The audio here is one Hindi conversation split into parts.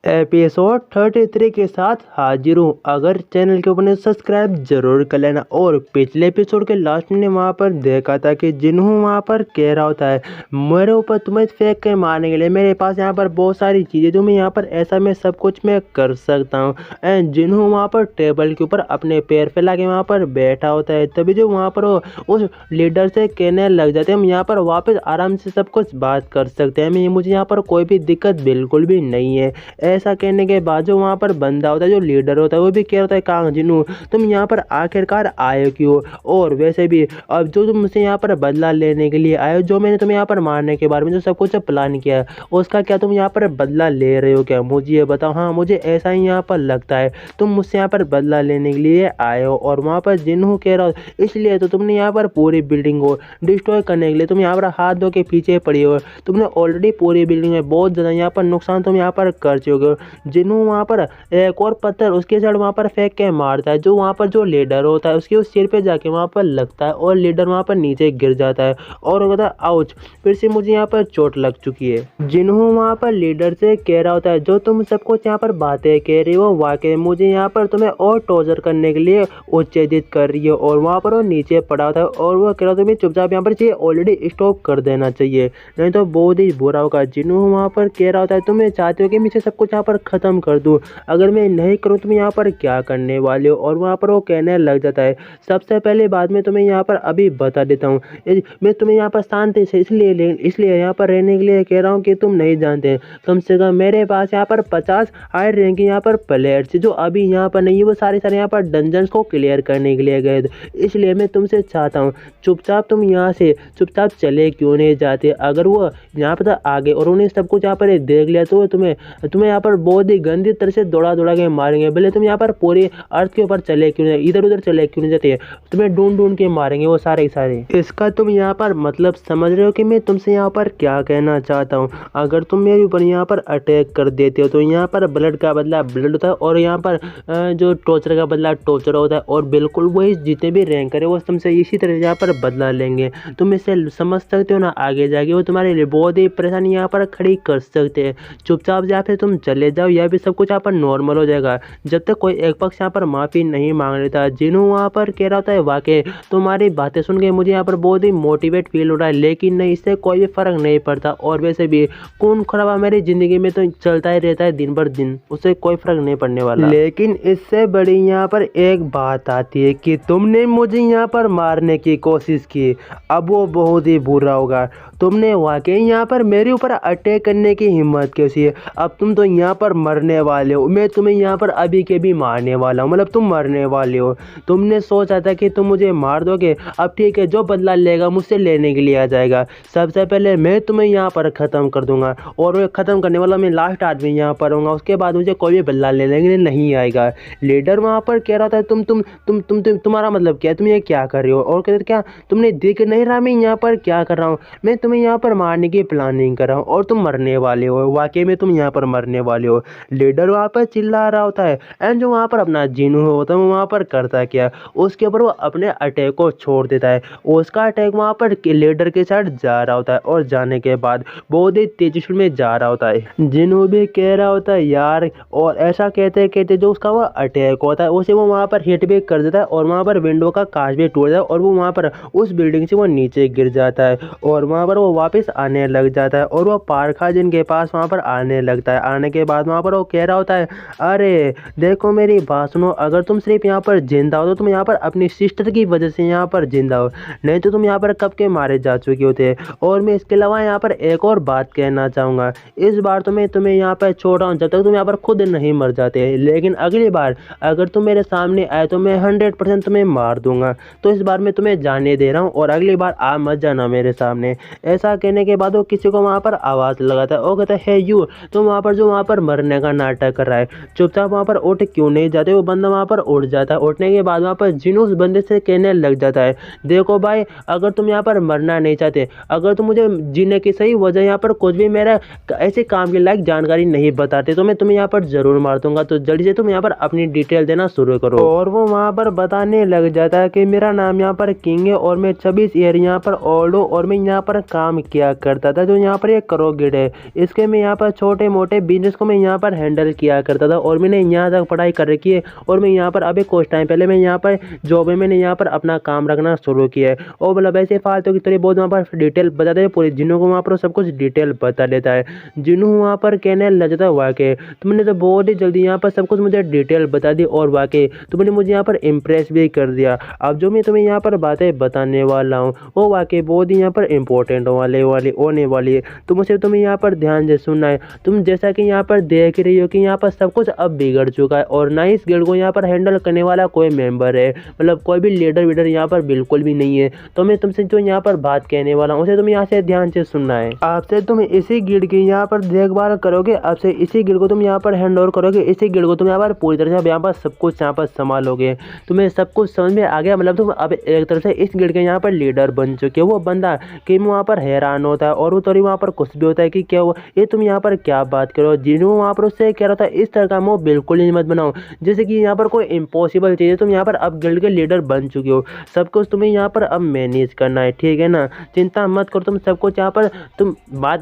एपिसोड 33 के साथ हाजिर हूँ। अगर चैनल के ऊपर ने सब्सक्राइब जरूर कर लेना। और पिछले एपिसोड के लास्ट में वहाँ पर देखा था कि जिन्हों वहाँ पर कह रहा होता है मेरे ऊपर तुम्हें फेंक के मारने के लिए मेरे पास यहाँ पर बहुत सारी चीज़ें जो मैं यहाँ पर ऐसा मैं सब कुछ मैं कर सकता हूँ। एंड जिन्हों वहाँ पर टेबल के ऊपर अपने पैर फैला के वहाँ पर बैठा होता है, तभी जो वहाँ पर उस लीडर से कहने लग जाते हैं हम यहाँ पर वापस आराम से सब कुछ बात कर सकते हैं, मुझे यहाँ पर कोई भी दिक्कत बिल्कुल भी नहीं है। ऐसा कहने के बाद जो वहाँ पर बंदा होता है, जो लीडर होता है, वो भी कह रहा है कांग जिन्नू तुम यहाँ पर आखिरकार आए क्यों, और वैसे भी अब जो तुम मुझसे यहाँ पर बदला लेने के लिए आए, जो मैंने तुम्हें यहाँ पर मारने के बारे में जो सब कुछ प्लान किया उसका क्या तुम यहाँ पर बदला ले रहे हो क्या, मुझे ये बताओ। हाँ मुझे ऐसा ही यहाँ पर लगता है, तुम मुझसे यहाँ पर बदला लेने के लिए आए हो। और वहाँ पर जिन्नू कह रहा हो इसलिए तो तुमने यहाँ पर पूरी बिल्डिंग को डिस्ट्रॉय करने के लिए तुम यहाँ पर हाथ धो के पीछे पड़ी हो। तुमने ऑलरेडी पूरी बिल्डिंग में बहुत ज़्यादा यहाँ पर नुकसान तुम यहाँ पर कर चुके हो। जिन्हों वहाँ पर एक और पत्थर उसके साइड वहाँ पर फेंक के मारता है, जो वहाँ पर जो लीडर होता है उसके उस सिर पे जाके वहाँ पर लगता है और लीडर वहाँ पर नीचे गिर जाता है और कहता है आउच, फिर से मुझे यहाँ पर चोट लग चुकी है। जिन्हों वहाँ पर लीडर से कह रहा होता है जो तुम सब कुछ यहाँ पर बातें कह रही हो वाकई मुझे यहाँ पर तुम्हें और टॉर्चर करने के लिए उत्तेजित कर रही है। और वहाँ पर वो नीचे पड़ा होता है और वो कह रहा था चुपचाप यहाँ पर चाहिए ऑलरेडी स्टॉप कर देना चाहिए, नहीं तो बहुत ही बुरा होगा। जिन्हों वहाँ पर कह रहा होता है तुम्हें चाहते हो कि मुझे सब कुछ यहाँ पर ख़त्म कर दूँ, अगर मैं नहीं करूँ तुम यहाँ पर क्या करने वाले हो। और वहाँ पर वो कहने लग जाता है सबसे पहले बात मैं तुम्हें यहाँ पर अभी बता देता हूँ, मैं तुम्हें यहाँ पर शांति से इसलिए यहाँ पर रहने के लिए कह रहा हूँ कि तुम नहीं जानते कम से कम मेरे पास यहाँ पर 50 हाई रैंक यहाँ पर प्लेयर्स जो अभी यहाँ पर नहीं है, वो सारे यहाँ पर डंजन्स को क्लियर करने के लिए गए थे। इसलिए मैं तुमसे चाहता हूँ चुपचाप तुम यहाँ से चुपचाप चले क्यों नहीं जाते। अगर वो यहाँ पर आगे और उन्हें सब कुछ यहाँ पर देख लिया तो तुम्हें यहाँ पर बहुत ही गंदी तरह से दौड़ा के मारेंगे। भले तुम यहाँ पर पूरे अर्थ के ऊपर चले क्यों नहीं, इधर उधर चले क्यों नहीं जाते, तुम्हें ढूंढ के मारेंगे वो सारे सारे। इसका तुम यहाँ पर मतलब समझ रहे हो कि मैं तुमसे यहाँ पर क्या कहना चाहता हूँ। अगर तुम मेरे ऊपर यहाँ पर अटैक कर देते हो तो यहाँ पर ब्लड का बदला ब्लड होता है और यहाँ पर जो टॉर्चर का बदला टॉर्चर होता है, और बिल्कुल वही जितने भी रैंक है वो तुमसे इसी तरह यहाँ पर बदला लेंगे। तुम इसे समझ सकते हो ना, आगे जाके वो तुम्हारे लिए बहुत ही परेशानी यहाँ पर खड़ी कर सकते हैं। चुपचाप या फिर तुम चले जाओ या फिर सब कुछ यहाँ पर नॉर्मल हो जाएगा जब तक कोई एक पक्ष यहाँ पर माफ़ी नहीं मांग लेता। जिन्हों वहाँ पर कह रहा होता है वाकई तुम्हारी बातें सुन के मुझे यहाँ पर बहुत ही मोटिवेट फील हो रहा है, लेकिन नहीं इससे कोई भी फ़र्क नहीं पड़ता। और वैसे भी खून खराबा मेरी ज़िंदगी में तो चलता ही रहता है दिन भर दिन, उससे कोई फ़र्क नहीं पड़ने वाला। लेकिन इससे बड़ी यहाँ पर एक बात आती है कि तुमने मुझे यहाँ पर मारने की कोशिश की, अब वो बहुत ही बुरा होगा। तुमने वाकई यहाँ पर मेरे ऊपर अटैक करने की हिम्मत कैसी है, अब तुम तो यहाँ पर मरने वाले हो। मैं तुम्हें यहाँ पर अभी के भी मारने वाला हूँ, मतलब तुम मरने वाले हो। तुमने सोचा था कि तुम मुझे मार दोगे, अब ठीक है जो बदला लेगा मुझसे लेने के लिए आ जाएगा। सबसे पहले मैं तुम्हें यहाँ पर ख़त्म कर दूंगा और वो ख़त्म करने वाला मैं लास्ट आदमी यहाँ पर हूँगा, उसके बाद मुझे कोई भी बदला लेने के लिए नहीं आएगा। लीडर वहाँ पर कह रहा था तुम्हारा मतलब क्या है, तुम ये क्या कर रहे हो। और कहते क्या तुमने देख नहीं रहा मैं यहाँ पर क्या कर रहा हूँ, मैं तुम्हें यहाँ पर मारने की प्लानिंग कर रहा हूँ और तुम मरने वाले हो, वाकई में तुम यहाँ पर मरने वाले हो। लीडर वहाँ पर चिल्ला रहा होता है एंड जो वहाँ पर अपना जिन्नू होता है वो वहाँ पर करता क्या, उसके ऊपर वो अपने अटैक को छोड़ देता है। उसका अटैक वहाँ पर लीडर के साथ जा रहा होता है और जाने के बाद बहुत ही तेजी में जा रहा होता है। जिन्नू भी कह रहा होता है यार, और ऐसा कहते जो उसका वो अटैक होता है उसे वो वहाँ पर हिट भी कर देता है और वहाँ पर विंडो का कांच भी टूट जाता है और वो वहाँ पर उस बिल्डिंग से वो नीचे गिर जाता है और वहाँ पर वो वापस आने लग जाता है और वो पारखा जिनके पास वहाँ पर आने लगता है। आने के बाद वहाँ पर वो कह रहा होता है अरे देखो मेरी बात सुनो, अगर तुम सिर्फ यहाँ पर जिंदा हो तो तुम यहाँ पर अपनी सिस्टर की वजह से यहाँ पर जिंदा हो, नहीं तो तुम यहाँ पर कब के मारे जा चुके होते। और मैं इसके अलावा यहाँ पर एक और बात कहना चाहूँगा, इस बार तो मैं तुम्हें यहाँ पर छोड़ रहा हूँ जब तक तुम यहाँ पर खुद नहीं मर जाते, लेकिन अगली बार अगर तुम मेरे सामने आए तो मैं 100% तुम्हें मार दूंगा। तो इस बार मैं तुम्हें जाने दे रहा हूँ और अगली बार आ मत जाना मेरे सामने। ऐसा कहने के बाद वो किसी को वहाँ पर आवाज़ लगाता है और कहता है यू तो वहाँ पर जो वहाँ पर मरने का नाटक कर रहा है चुपचाप वहाँ पर उठ क्यों नहीं जाते। वो बंदा वहाँ पर उठ जाता है, उठने के बाद वहाँ पर जिन्नू उस बंदे से कहने लग जाता है देखो भाई अगर तुम यहाँ पर मरना नहीं चाहते, अगर तुम मुझे जीने की सही वजह यहाँ पर कुछ भी मेरा ऐसे काम के लायक जानकारी नहीं बताते तो मैं तुम्हें यहाँ पर ज़रूर मार दूंगा। तो जल्दी से तुम यहाँ पर अपनी डिटेल देना शुरू करो। और वो वहाँ पर बताने लग जाता है कि मेरा नाम यहाँ पर किंग है और मैं 26 ईयर यहाँ पर ओल्ड हूँ और मैं यहाँ पर काम किया करता था जो यहाँ पर एक करोगिड है, इसके मैं यहाँ पर छोटे मोटे बिजनेस को मैं यहाँ पर हैंडल किया करता था और मैंने यहाँ तक पढ़ाई कर रखी है। और मैं यहाँ पर अभी कुछ टाइम पहले मैं यहाँ पर जॉब में मैंने यहाँ पर अपना काम रखना शुरू किया है। और मतलब ऐसे फालतू की तरह बहुत वहाँ पर डिटेल बताते हैं पूरी, जिन्हों को वहाँ पर सब कुछ डिटेल बता देता है, जिन्हों वहाँ पर कहने लग जाता है वाकई तुमने तो बहुत ही जल्दी यहाँ पर सब कुछ मुझे डिटेल बता दी और वाकई तुमने मुझे यहाँ पर इम्प्रेस भी कर दिया। अब जो मैं तुम्हें यहाँ पर बातें बताने वाला हूँ वो वाकई बहुत ही यहाँ पर इम्पोर्टेंट होने वाली है। तो मुझे तुम्हें यहाँ पर ध्यान से सुनना है। तुम जैसा कि यहाँ पर देख रही हो कि यहाँ पर सब कुछ अब बिगड़ चुका है और ना इस गिल्ड को यहाँ पर हैंडल करने वाला कोई मेंबर है, मतलब कोई भी लीडर वीडर यहाँ पर बिल्कुल भी नहीं है। तो मैं तुमसे जो यहाँ पर बात कहने वाला हूँ उसे तुम यहाँ से ध्यान से सुनना है। आपसे तुम इसी गिल्ड की यहाँ पर देखभाल करोगे, आपसे इसी गिल्ड को तुम यहाँ पर हैंड ओवर करोगे, इसी गिल्ड को तुम यहाँ पर पूरी तरह से यहाँ पर सब कुछ यहाँ पर संभालोगे। तुम्हें सब कुछ समझ में आ गया, मतलब तुम अब एक तरह से इस गिल्ड के यहाँ पर लीडर बन चुके हो। वो बंदा कि वहाँ पर हैरान होता है और वो थोड़ी वहाँ पर खुश भी होता है कि क्या हुआ, ये तुम यहाँ पर क्या बात करो। जिन्हों वहाँ पर उससे कह रहा था इस तरह का मोह बिल्कुल ही मत बनाओ जैसे कि यहाँ पर कोई इम्पॉसिबल चीज़ है। तुम यहाँ पर अब गिल्ड के लीडर बन चुके हो, सब कुछ तुम्हें यहाँ पर अब मैनेज करना है, ठीक है ना। चिंता मत करो, तुम सब कुछ यहाँ पर तुम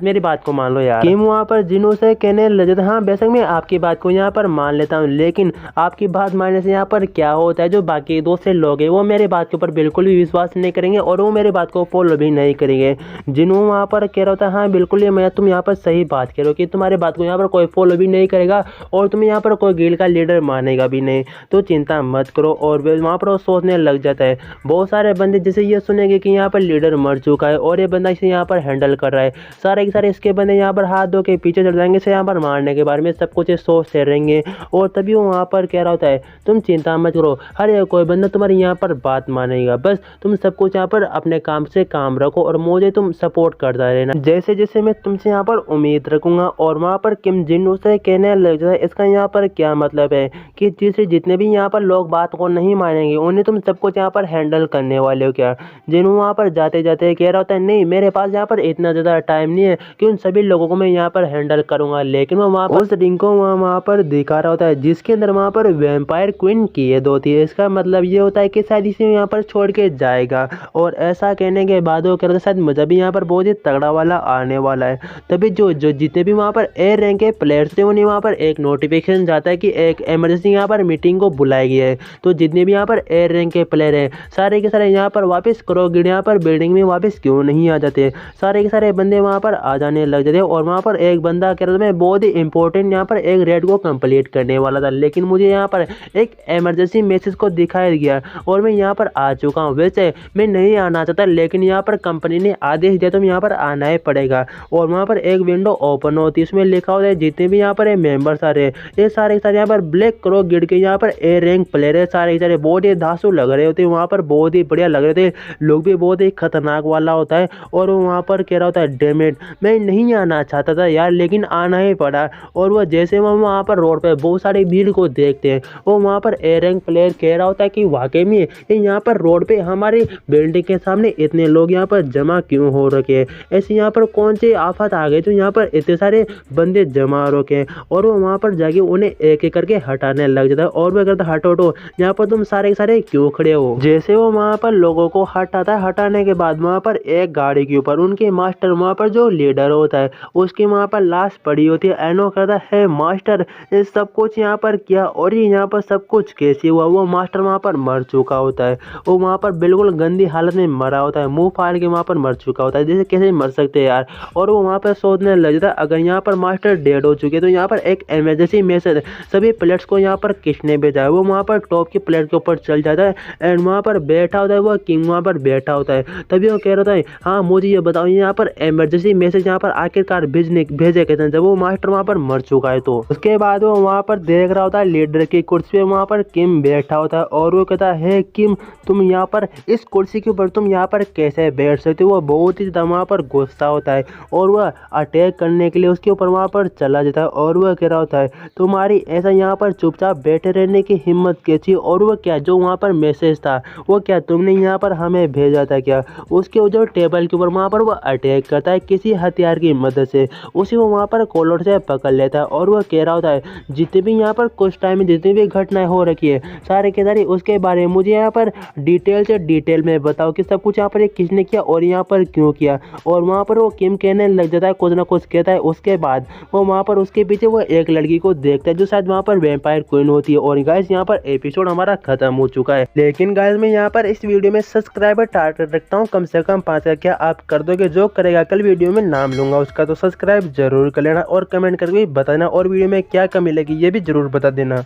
मेरी बात को मान लो यार। किम वहाँ पर जिन्हों से कहने लगे हाँ बेशक मैं आपकी बात को यहाँ पर मान लेता हूँ, लेकिन आपकी बात मानने से यहाँ पर क्या होता है, जो बाकी दूसरे लोग हैं वो मेरे बात के ऊपर बिल्कुल भी विश्वास नहीं करेंगे और वो मेरी बात को फॉलो भी नहीं करेंगे। जिन्हों वहाँ पर कह रहा था हाँ बिल्कुल ये मैं तुम यहाँ पर सही बात कह रहे हो कि तुम्हारी बात को यहाँ पर कोई फॉलो भी नहीं करेगा और तुम्हें यहाँ पर कोई गिल्ड का लीडर मानेगा भी नहीं। तो चिंता मत करो। और वहाँ पर वो सोचने लग जाता है। बहुत सारे बंदे जैसे ये सुनेंगे कि यहाँ पर लीडर मर चुका है और ये बंदा इसे यहाँ पर हैंडल कर रहा है, सारे के सारे इसके बंदे यहाँ पर हाथ धो के पीछे चढ़ जाएंगे, इसे यहाँ पर मारने के बारे में सब कुछ सोचते रहेंगे। और तभी वो वहाँ पर कह रहा होता है तुम चिंता मत करो, हर एक कोई बंदा तुम्हारी यहाँ पर बात मानेगा, बस तुम सब कुछ यहाँ पर अपने काम से काम रखो और मुझे तुम सपोर्ट करता रहना जैसे जैसे मैं तुमसे यहाँ पर उम्मीद रखूंगा। और वहाँ पर किम जिन से कहने लग जाए इसका यहाँ पर क्या मतलब है कि जितने भी यहाँ पर लोग बात को नहीं मानेंगे उन्हें तुम सब कुछ यहाँ पर हैंडल करने वाले हो क्या। जिन्हों वहाँ पर जाते जाते कह रहा होता है नहीं मेरे पास यहाँ पर इतना ज़्यादा टाइम नहीं है कि उन सभी लोगों को मैं यहाँ पर हैंडल करूँगा, लेकिन वो वहाँ पर उस रिंग को वहाँ पर दिखा रहा होता है जिसके अंदर वहाँ पर वैम्पायर क्वीन की ये होती है। इसका मतलब ये होता है कि शायद इसे यहाँ पर छोड़ के जाएगा। और ऐसा कहने के बाद वो कह रहा था शायद मज़ा भी यहाँ पर बहुत ही तगड़ा वाला आने वाला है। तभी जो जितने भी वहाँ पर ए रैंक के प्लेयर्स थे उन्हें वहाँ पर एक नोटिफिकेशन जाता है कि एक इमरजेंसी यहाँ पर मीटिंग को बुलाई गई है। तो जितने भी यहाँ पर ए रैंक के प्लेयर हैं सारे के सारे यहाँ पर वापस करो गिल्ड यहाँ पर बिल्डिंग में वापस क्यों नहीं आ जाते। सारे के सारे बंदे वहाँ पर आ जाने लग जाते। और वहाँ पर एक बंदा कह रहा था मैं बहुत ही इंपॉर्टेंट यहाँ पर एक रेड को कंप्लीट करने वाला था, लेकिन मुझे यहाँ पर एक इमरजेंसी मैसेज को दिखाया गया और मैं यहाँ पर आ चुका हूँ। वैसे मैं नहीं आना चाहता लेकिन यहाँ पर कंपनी ने आदेश दिया तो यहाँ पर आना ही पड़ेगा। और वहाँ पर एक विंडो ओपन होती है, उसमें लिखा होता है जितने भी यहाँ पर मेंबर सारे ये सारे यहाँ पर ब्लैक करो गिल्ड के यहाँ पर ए रैंक प्लेयर है, सारे सारे बहुत ही धांसू लग रहे होते हैं, वहाँ पर बहुत ही बढ़िया लग रहे थे, लोग भी बहुत ही खतरनाक वाला होता है। और वो वहाँ पर कह रहा होता है डैमेट मैं नहीं आना चाहता था यार लेकिन आना ही पड़ा। और वह जैसे वो वहाँ पर रोड पे बहुत सारी भीड़ को देखते हैं वो वहाँ पर ए रैंक प्लेयर कह रहा होता है कि वाकई में ये यहाँ पर रोड पे हमारी बिल्डिंग के सामने इतने लोग यहाँ पर जमा क्यों हो रखे हैं, ऐसे यहाँ पर कौन सी आफत आ गई तो यहाँ पर इतने सारे बंदे जमा हो रखे हैं। और वो वहाँ पर जाके उन्हें एक एक करके हटाने लग जाता है और वह कहता है हटो यहाँ पर तुम सारे सारे क्यों खड़े हो। जैसे वो वहाँ पर लोगों को हटाता है, हटाने के बाद वहाँ पर एक गाड़ी के ऊपर उनके मास्टर वहाँ पर जो लीडर होता है उसकी वहाँ पर लाश पड़ी होती है। एनो कहता है मास्टर ये सब कुछ यहाँ पर किया और ये यहाँ पर सब कुछ कैसे हुआ। वो मास्टर वहाँ पर मर चुका होता है, वो वहाँ पर बिल्कुल गंदी हालत में मरा होता है, मुंह फाड़ के वहाँ पर मर चुका होता है, जैसे कैसे मर सकते हैं यार। और वो वहाँ पर सोचने लग जाता है अगर यहाँ पर मास्टर डेड हो चुके तो यहाँ पर एक इमरजेंसी मैसेज सभी प्लेयर्स को यहाँ पर किसने भेजा है। वो वहाँ पर टॉप के प्लेयर के ऊपर चल जाता है एंड वहाँ पर बैठा होता है वो किंग वहाँ पर बैठा होता है। तभी वो कह रहा था हाँ मुझे ये बताओ यहाँ पर इमरजेंसी मैसेज यहाँ पर आखिरकार भेजे कहते हैं जब वो मास्टर वहाँ पर मर चुका है। तो उसके बाद वो वहाँ पर देख रहा होता है लीडर की कुर्सी पे वहाँ पर किम बैठा होता है और वो कहता है किम तुम यहाँ पर इस कुर्सी के ऊपर तुम यहाँ पर कैसे बैठ सकते हो। वो बहुत ही वहाँ पर गुस्सा होता है और वह अटैक करने के लिए उसके ऊपर वहाँ पर चला जाता है। और वह कह रहा होता है तुम्हारी ऐसा यहाँ पर चुपचाप बैठे रहने की हिम्मत कैसी। और वह क्या जो वहाँ पर मैसेज था वो क्या तुमने यहाँ पर हमें भेजा था क्या। उसके जो टेबल के ऊपर वहाँ पर वह अटैक करता है किसी हथियार की मदद से, उसी वो वहाँ पर कॉलर से पकड़ लेता है। और वह कह रहा होता है जितने भी यहाँ पर कुछ टाइम में जितनी भी घटनाएं हो रखी है सारे के सारे उसके बारे में मुझे यहाँ पर डिटेल में बताओ कि सब कुछ यहाँ पर किसने किया और यहाँ पर क्यों किया। और वहाँ पर वो किम कहने लग जाता है कुछ ना कुछ कहता है। उसके बाद वो वहाँ पर उसके पीछे वो एक लड़की को देखता है जो शायद वहाँ पर वैम्पायर क्वीन होती है। और गाइस यहाँ पर एपिसोड हमारा खत्म हो चुका है। लेकिन गाइस मैं यहाँ पर इस वीडियो में सब्सक्राइबर टारगेट रखता हूँ कम से कम 5 का। क्या आप कर दोगे? जो करेगा कल वीडियो में नाम लूंगा उसका। तो सब्सक्राइब जरूर कर लेना और कमेंट करके बताना और वीडियो में क्या कमी लगी ये भी जरूर बता देना।